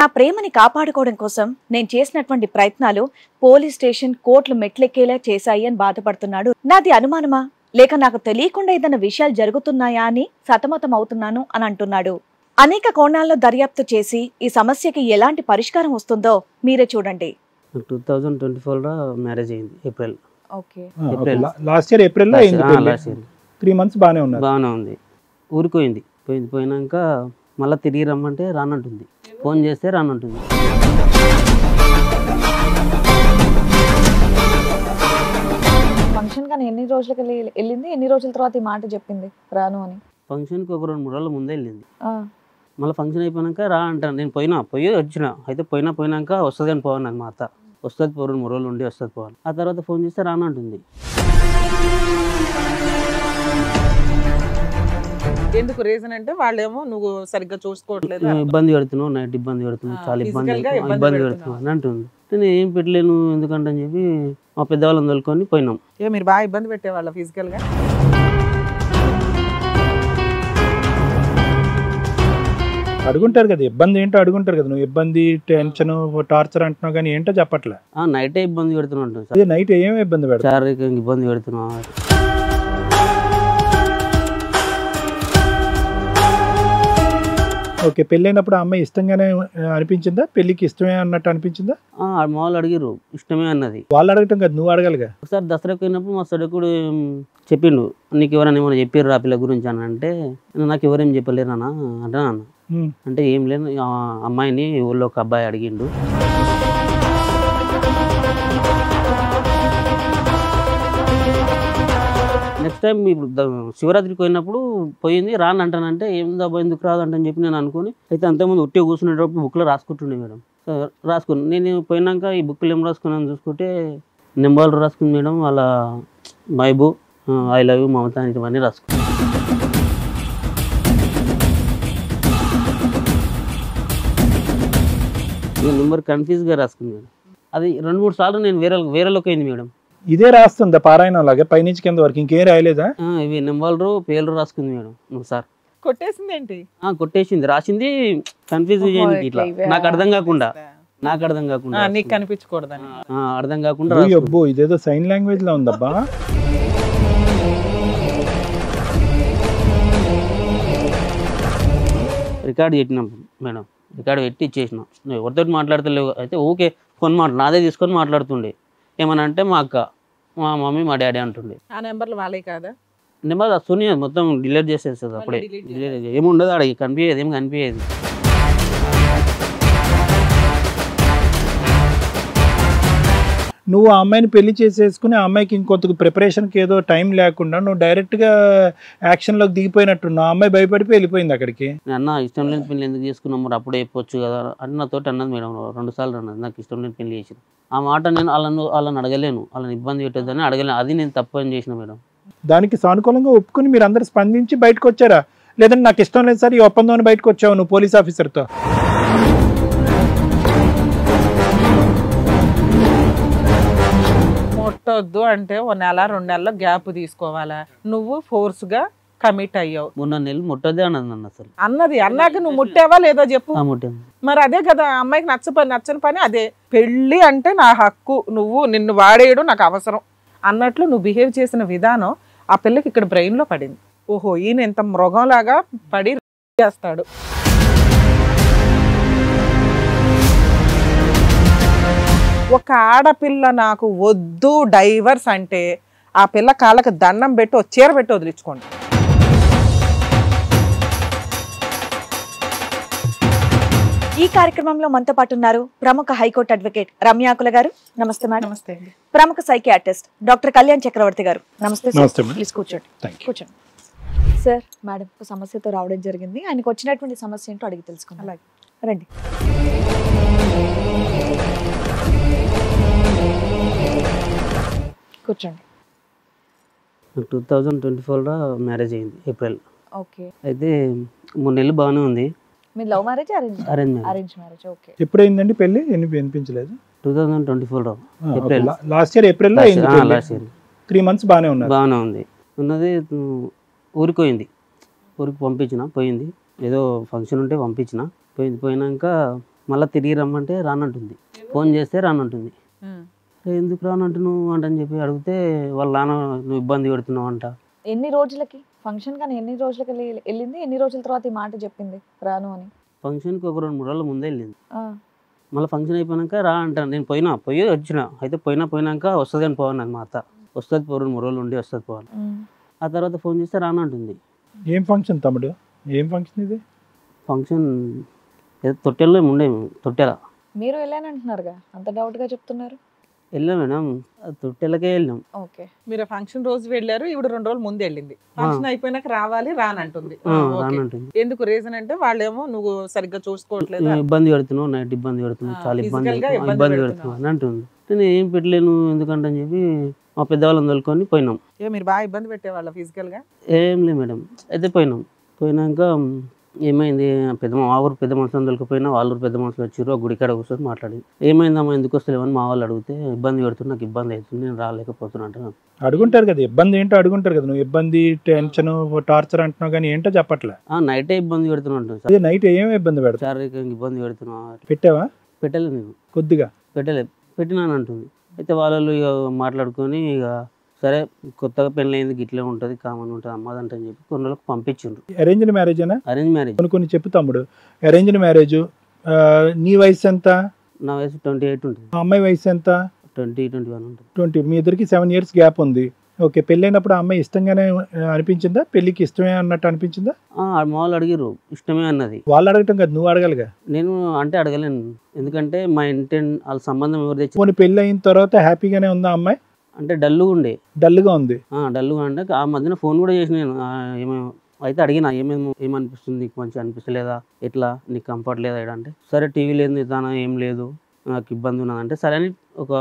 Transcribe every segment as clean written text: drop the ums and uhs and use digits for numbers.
నా ప్రేమని కాపాడుకోవడం కోసం నేను చేసినటువంటి ప్రయత్నాలు పోలీస్ స్టేషన్ కోర్టులు మెట్లెక్కేలా చేశాయి అని బాధపడుతున్నాడు. నాది అనుమానమా లేక నాకు తెలియకుండా ఏదైనా విషయాలు జరుగుతున్నాయా అని సతమతం అవుతున్నాను అని అంటున్నాడు. అనేక కోణాల్లో దర్యాప్తు చేసి ఈ సమస్యకి ఎలాంటి పరిష్కారం వస్తుందో మీరే చూడండి. 2024లో మ్యారేజ్ అయింది April. Okay, last year April లో అయింది. 3 months బానే ఉంది. ఊరిపోయింది. పోయినాక మళ్ళీ తిరిగి రమ్మంటే రానంటుంది. ఫోన్ చేస్తే రానంటుంది. ఫంక్షన్ కానీ ఎన్ని రోజులకి వెళ్ళింది, ఎన్ని రోజుల తర్వాత ఈ మాట చెప్పింది రాను అని? ఫంక్షన్కి ఒక 2-3 రోజుల ముందే వెళ్ళింది. మళ్ళీ ఫంక్షన్ అయిపోయినాక రా అంటాను. నేను పోయి వచ్చిన. అయితే పోయినాక వస్తుంది అని పోవాలి. మా అత్త వస్తుంది 2-3 రోజులు ఉండి వస్తుంది పోవాలి. ఆ తర్వాత ఫోన్ చేస్తే రానంటుంది. ఎందుకు రీజన్ అంటే వాళ్ళేమో నువ్వు సరిగ్గా చూసుకోవట్లేదు, ఇబ్బంది పెడుతున్నావు, నైట్ ఇబ్బంది పెడుతున్నావు, చాలా ఇబ్బంది పెడుతున్నావు అని అంటుంది. నేను ఏం పెట్టలేను ఎందుకంటే అని చెప్పి మా పెద్దవాళ్ళని తోలుకొని పోయినాం. మీరు బాగా ఇబ్బంది పెట్టేవాళ్ళ ఫిజికల్ గా? అడుగుంటారు కదా, ఇబ్బంది ఏంటో అడుగుంటారు కదా. నువ్వు ఇబ్బంది, టెన్షన్, టార్చర్ అంటున్నావు కానీ ఏంటో చెప్పట్లే. నైటే ఇబ్బంది పెడుతున్నా. నైట్ ఏం ఇబ్బంది పెడతా? శారీరకంగా ఇబ్బంది పెడుతున్నా. ఓకే, పెళ్ళైనప్పుడు ఆ అమ్మాయి ఇష్టంగానే అనిపించిందా? పెళ్లికి ఇష్టమే అన్నట్టు అనిపించిందా? మా వాళ్ళు అడిగిరు, ఇష్టమే అన్నది. వాళ్ళు అడగటం కదా, నువ్వు అడగాలిగా. ఒకసారి దసరాకి పోయినప్పుడు మా సడకుడు చెప్పిండు, నీకు ఎవరైనా ఏమైనా చెప్పారు ఆ పిల్ల గురించి అని అంటే, నాకు ఎవరేం చెప్పలేరు అన్న అంటే అన్న. అంటే ఏం లేదు, అమ్మాయిని ఊళ్ళో ఒక అబ్బాయి అడిగిండు. నెక్స్ట్ టైం ఇప్పుడు శివరాత్రికి పోయినప్పుడు పోయింది రాను అంటానంటే ఏందబ్బా ఎందుకు రాదంటని చెప్పి నేను అనుకుని అయితే అంతకుముందు ఉట్టిగా కూర్చునేటప్పుడు బుక్లో రాసుకుంటుండే మేడం. సో రాసుకుని నేను పోయినాక ఈ బుక్లు ఏం రాసుకున్నాను చూసుకుంటే నెంబర్లు రాసుకుంది మేడం. వాళ్ళ మైబు, ఐ లవ్ యూ, మమత ఇవన్నీ రాసుకున్నాను. నెంబర్ కన్ఫ్యూజ్గా రాసుకుంది మేడం. అది 2-3 సార్లు నేను వేరేలోకి అయింది మేడం. ఇదే రాస్తుందా పారాయణం లాగా పైనుంచి కింద వరకు? ఇంకేం రాయలేదా? ఇవి నెంబర్లు పేర్లు రాసుకుంది మేడం. సార్ కొట్టేసింది ఏంటి? కొట్టేసింది, రాసింది కన్ఫ్యూజ్ చేయండి ఇట్లా నాకు అర్థం కాకుండా నీకు కనిపించకూడదని అర్థం కాకుండా. అబ్బో ఇదేదో సైన్ లాంగ్వేజ్ లో ఉందబ్బా. రికార్డ్ పెట్టినాం మేడం, రికార్డు పెట్టి ఇచ్చేసినాం. నువ్వు ఎవరితో మాట్లాడతలేవు అయితే ఓకే ఫోన్ నాదే తీసుకొని మాట్లాడుతుండే. ఏమన్నా అంటే మా అక్క, మా మమ్మీ, మా డాడీ అంటుండే. ఆ నెంబర్లు వాళ్ళే కాదా? నెంబర్ వస్తుంది మొత్తం డిలీట్ చేసేస్తుంది అప్పుడే. ఏముండదు ఆడ, కనిపించేది ఏం కనిపించేది. నువ్వు ఆ అమ్మాయిని పెళ్లి చేసేసుకుని ఆ అమ్మాయికి ఇంకొంత ప్రిపరేషన్కి ఏదో టైం లేకుండా నువ్వు డైరెక్ట్గా యాక్షన్లోకి దిగిపోయినట్టున్నావు. ఆ అమ్మాయి భయపడిపోయి వెళ్ళిపోయింది అక్కడికి. అన్న ఇష్టం లేని పెళ్లి ఎందుకు చేసుకున్నాం మరి అప్పుడే చెప్పొచ్చు కదా అంటే నాతోటి అన్నది మేడం. 2 సార్లు అన్నది నాకు ఇష్టం లేని పెళ్లి చేసిన. ఆ మాట నేను వాళ్ళని అడగలేను, వాళ్ళని ఇబ్బంది పెట్టొద్దని అడగలేను. అది నేను తప్పు అని చేసిన మేడం. దానికి సానుకూలంగా ఒప్పుకుని మీరు అందరు స్పందించి బయటకు వచ్చారా? లేదంటే నాకు ఇష్టం లేదు సార్ ఈ ఒప్పందం బయటకు వచ్చావు నువ్వు పోలీస్ ఆఫీసర్తో? ముట్టొద్దు అంటే 1 నెల 2 నెలల గ్యాప్ తీసుకోవాలా? నువ్వు ఫోర్స్ గా కమిట్ అయ్యావు. 3 నెలలు ముట్టొద్దే అన్నది. అసలు అన్నాక నువ్వు ముట్టావా లేదో చెప్పు. మరి అదే కదా అమ్మాయికి నచ్చని పని అదే. పెళ్ళి అంటే నా హక్కు, నిన్ను వాడేయడం నాకు అవసరం అన్నట్లు నువ్వు బిహేవ్ చేసిన విధానం ఆ పిల్లకి ఇక్కడ బ్రెయిన్ లో పడింది. ఓహో ఈయన ఎంత మృగంలాగా పడి చేస్తాడు. ఒక ఆడపిల్ల నాకు వద్దు డైవర్స్ అంటే ఆ పిల్ల కాళ్ళకి దండం పెట్టి చీర పెట్టి వదిలించుకోండి. ఈ కార్యక్రమంలో మనతో పాటు ఉన్నారు ప్రముఖ హైకోర్టు అడ్వకేట్ రమ్యాకుల గారు. నమస్తే మేడం. నమస్తే. ప్రముఖ సైకియాట్రిస్ట్ డాక్టర్ కళ్యాణ్ చక్రవర్తి గారు. నమస్తే సార్. ప్లీజ్ కూర్చోండి. సార్ మేడం ఒక సమస్యతో రావడం జరిగింది. ఆయనకు వచ్చినటువంటి సమస్య ఏంటో అడిగి తెలుసుకున్నాం. అలాగే రండి. కూర్చోండి. 2024లో మ్యారేజ్ అయింది ఏప్రిల్. ఓకే. అయితే 3 నెలలు బాగానే ఉంది. మీ love marriage arrange marriage? Okay. ఎప్పుడు అయిందండి పెళ్లి? వినిపించలేదు. 2024లో ఏప్రిల్. లాస్ట్ ఇయర్ ఏప్రిల్ లో అయింది. లాస్ట్ ఇయర్ 3 months బాగానే ఉంది. ఉన్నది ఊరికి పంపించిన. పోయింది ఏదో ఫంక్షన్ ఉంటే పంపించిన. పోయినాక మళ్ళీ తిరిగి రమ్మంటే రానంటుంది, ఫోన్ చేస్తే రానంటుంది. ఎందుకు రానంటున్నావు అంటని చెప్పి అడిగితే వాళ్ళ నాన్న నువ్వు ఇబ్బంది పెడుతున్నావు అంట. ఎన్ని రోజులకి ఫంక్షన్ కానీ ఎన్ని రోజులకి వెళ్ళింది? ఎన్ని రోజుల తర్వాత ఈ మాట చెప్పింది రాను అని? ఫంక్షన్కి ఒక 2-3 రోజుల ముందే వెళ్ళింది. మళ్ళీ ఫంక్షన్ అయిపోయాక రా అంటాను. నేను పోయి వచ్చిన. అయితే పోయినాక వస్తుంది అని పోవాలి మా అత్త. వస్తుంది 2-3 రోజులు ఉండి వస్తుంది పోవాలి. ఆ తర్వాత ఫోన్ చేస్తే రానంటుంది. ఏం ఫంక్షన్ తమ్ముడు? ఏం ఫంక్షన్ ఇది? ఫంక్షన్ ఏదో తొట్టెల్లో ఉండే, తొట్టెల. మీరు వెళ్ళానంటున్నారుగా, అంత డౌట్గా చెప్తున్నారు. వెళ్ళాం మేడం, తొట్టెలకే వెళ్ళాం. ఓకే, మీరు ఫంక్షన్ రోజు వెళ్ళారు, ఇప్పుడు 2 రోజులు ముందు వెళ్ళింది. ఫంక్షన్ అయిపోయినాక రావాలి రానంటుంది. రానంటుంది. ఎందుకు రీజన్ అంటే వాళ్ళేమో నువ్వు సరిగ్గా చూసుకోవట్లేదు, ఇబ్బంది పెడుతున్నావు, నైట్ ఇబ్బంది పెడుతున్నావు, చాలా ఇబ్బంది పెడుతున్నావు అని అంటుంది. నేను ఏం పెట్టలేను ఎందుకంటే అని చెప్పి మా పెద్దవాళ్ళని తోలుకొని పోయినాం. మీరు బాగా ఇబ్బంది పెట్టేవాళ్ళ ఫిజికల్ గా? ఏం లేదు మేడం. అయితే పోయినాక ఏమైంది, మా ఊరు పెద్ద మనుషులు దొరికిపోయినా వాళ్ళ పెద్ద మనుషులు వచ్చారు, గుడికాడ కూర్చొని మాట్లాడింది. ఏమైందమ్మా ఎందుకు వస్తలేవని మా వాళ్ళు అడిగితే ఇబ్బంది పెడుతున్నా, నాకు ఇబ్బంది అవుతుంది, నేను రాలేకపోతున్నా అంటున్నాను. అడుగుంటారు కదా, ఇబ్బంది ఏంటో అడుగుంటారు కదా. నువ్వు ఇబ్బంది, టెన్షన్, టార్చర్ అంటున్నావు కానీ ఏంటో చెప్పట్లే. నైటే ఇబ్బంది పెడుతున్నా. అదే నైట్ ఏమి ఇబ్బంది పెడతా? శారీరకంగా ఇబ్బంది పెడుతున్నా. పెట్టావా? పెట్టలేదు నేను, కొద్దిగా పెట్టినాను అంటుంది. అయితే వాళ్ళు ఇక మాట్లాడుకొని ఇక సరే కొత్తగా పెళ్ళయింది గిట్లే ఉంటుంది, కామన్ ఉంటుంది అమ్మదంట అని చెప్పి కొన్ని రోజులకు పంపించిండ్రు. అరేంజ్డ్ మ్యారేజ్ అనా? Arrange marriage. కొన్ని చెప్పు తమ్ముడు. Arranged marriage. నీ వయసు ఎంత? నా వయసు 28 ఉంటుంది. అమ్మాయి వయసు ఎంత? 20-21 ఉంటుంది. 20. మీ ఇద్దరికి 7 years గ్యాప్ ఉంది. ఓకే, పెళ్ళైనప్పుడు ఆ అమ్మాయి ఇష్టంగానే అనిపించిందా? పెళ్ళికి ఇష్టమే అన్నట్టు అనిపించిందా? మా వాళ్ళు అడిగిరు, ఇష్టమే అన్నది. వాళ్ళు అడగటం కదా, నువ్వు అడగాలిగా. నేను అంటే అడగలేను, ఎందుకంటే మా ఇంటెన్ వాళ్ళ సంబంధం ఎవరు తెచ్చి. కొన్ని పెళ్ళి అయిన తర్వాత హ్యాపీగానే ఉందా అమ్మాయి? అంటే డల్లుగా ఉండే. డల్గా ఉంది. డల్లుగా అంటే ఆ మధ్యన ఫోన్ కూడా చేసిన నేను. ఏమేమో అయితే అడిగినా ఏమనిపిస్తుంది నీకు, మంచిగా అనిపిస్తలేదా, ఎట్లా నీకు కంఫర్ట్ లేదా అంటే సరే టీవీ లేదు తానా ఏం లేదు నాకు ఇబ్బంది ఉన్నదంటే సరే అని ఒక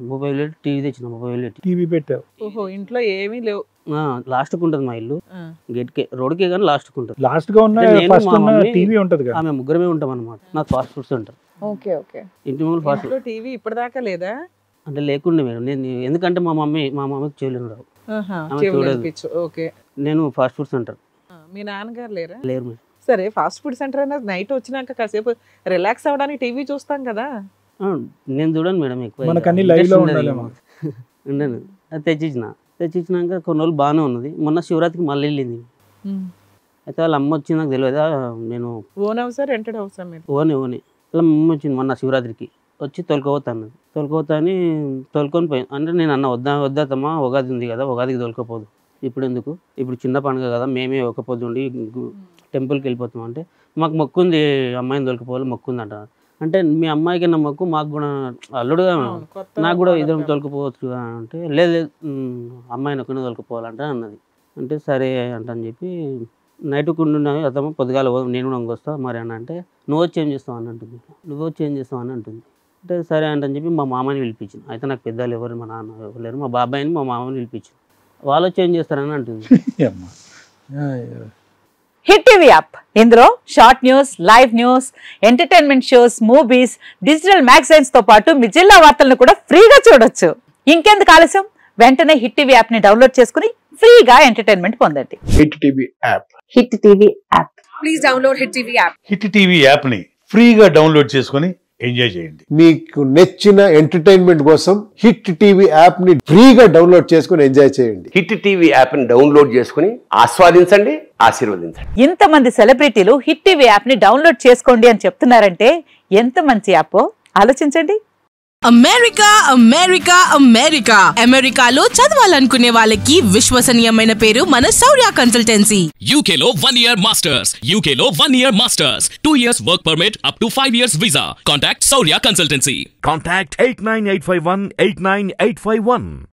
30,000 టీవీ తెచ్చిన. 30,000 టీవీ పెట్టావు. ఓహో, ఇంట్లో ఏమీ లేవు. లాస్ట్కి ఉంటుంది మా ఇల్లు, గేట్కే రోడ్కే కానీ లాస్ట్కి ఉంటుంది. లాస్ట్ గా ఉన్న టీవీ ఉంటుంది కదా. మేము ముగ్గురమే ఉంటాం అనమాట. నాకు ఫాస్ట్ ఫుడ్స్ ఉంటారు. Okay okay. ఇంటి ముందు ఫాస్ట్ ఫుడ్ టీవీ ఇప్పటిదాకా లేదా? అంటే లేకుండే మేడం. నేను ఎందుకంటే మా మమ్మీకి చెవులు రావు. ఓకే, నేను ఫాస్ట్ ఫుడ్ సెంటర్. మీ నాన్నగారు లేరా? లేరు మేడం. సరే, ఫాస్ట్ ఫుడ్ సెంటర్ అనేది నైట్ వచ్చినాక కాసేపు రిలాక్స్ అవ్వడానికి టీవీ చూస్తాం కదా. నేను చూడను మేడం, ఎక్కువ మనకన్నీ లైవ్ లో ఉండాలేమో. ఉండను. అది తెచ్చిచ్చినాక కొన్ని రోజులు బాగానే ఉన్నది. మొన్న శివరాత్రికి మళ్ళీ వెళ్ళింది. అయితే వాళ్ళ అమ్మ వచ్చింది, నాకు తెలియదా. నేను ఓన్ హౌసా రెంటెడ్ హౌసా మీరు? ఓనే వాళ్ళ అమ్మ వచ్చింది మొన్న శివరాత్రికి వచ్చి తోలుకోపోతా అని తోలుకొని పోయింది. అంటే నేను అన్న వద్దాతమ్మా, ఉగాది ఉంది కదా, ఉగాదికి తోలుకోపోదు, ఇప్పుడు ఎందుకు, ఇప్పుడు చిన్న పండుగ కదా, మేమే ఒక పొద్దు ఉండి టెంపుల్కి వెళ్ళిపోతాం అంటే మాకు మొక్కుంది, అమ్మాయిని తోలుకుపోవాలి మొక్కుంది అంట. అంటే మీ అమ్మాయికి నా మొక్కు, మాకు కూడా అల్లుడుగా నాకు కూడా ఇద్దరు తోలుకుపోవచ్చు అంటే లేదు అమ్మాయిని ఒక్కనే తోలుకుపోవాలంట అన్నది. అంటే సరే అంటని చెప్పి నైట్ కుండున్నా అతమ్మ పొద్దుగాల నేను కూడా వస్తా మరి అని అంటే నువ్వు వచ్చి ఏం చేస్తావు అని అంటుంది. అంటే సరే అంటని చెప్పి మా మామని పిలిపించాను. అయితే నాకు పెద్దలు ఎవరు, మా నాన్న ఎవరు లేరు, మా బాబాయిని మా మామని పిలిపించాను. వాళ్ళు వచ్చి ఏం చేస్తారని అంటుంది. హిట్ టీవీ యాప్, ఇందులో short news, live news, entertainment shows, movies, digital magazines తో పాటు మీ జిల్లా వార్తలను కూడా ఫ్రీగా చూడొచ్చు. ఇంకెందుకు ఆలస్యం, వెంటనే హిట్ టీవీ యాప్ ని డౌన్లోడ్ చేసుకుని ఫ్రీగా ఎంటర్టైన్మెంట్ పొందండి. Hit TV app. Hit TV app. Please download hit TV app. Hit TV app ని ఫ్రీగా డౌన్లోడ్ చేసుకొని ఎంజాయ్ చేయండి. మీకు నచ్చిన ఎంటర్టైన్మెంట్ కోసం హిట్ టీవీ యాప్ ని ఫ్రీగా డౌన్లోడ్ చేసుకొని ఎంజాయ్ చేయండి. హిట్ టీవీ యాప్ ని డౌన్లోడ్ చేసుకుని ఆస్వాదించండి, ఆశీర్వదించండి. ఇంతమంది సెలబ్రిటీలు హిట్ టీవీ యాప్ ని డౌన్లోడ్ చేసుకోండి అని చెప్తున్నారంటే ఎంత మంచి యాప్ ఆలోచించండి. అమెరికా అమెరికా అమెరికా అమెరికాలో చదవాలనుకునే వాళ్ళకి విశ్వసనీయమైన పేరు మన శౌర్య కన్సల్టెన్సీ. UK లో 1 year masters, UK లో 1 year masters, 2 years work permit up to 5 years visa. Contact Saurya Consultancy. Contact 89851 89851.